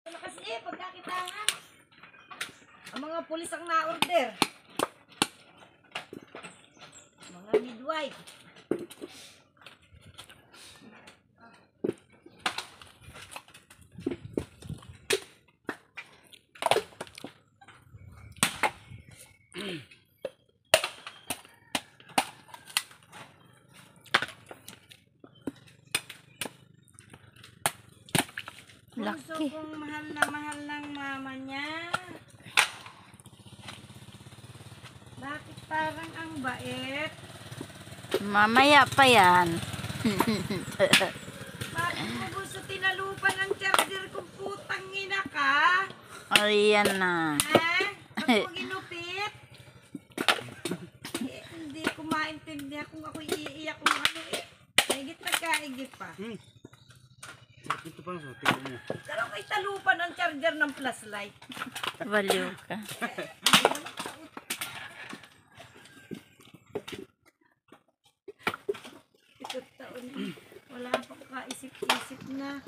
Kasi pagkakitangan. Ang mga pulis ang na-order. Mga midwife. Puso Laki. kong mahal ng mama niya. Bakit parang ang bait? Mamaya pa yan. Bakit mo gusto tinalupan ng charger kung putang ina ka? Ayan na. Ha? Ba't mo ginupit? Hindi ko maintindihan kung ako iiyak kung ano eh. Higit na kaigit pa. Ito pa sa tingin mo. Pero kay talupan ang charger ng flashlight. Baliw ka. Ito taon. Wala pa kaisip-isip na.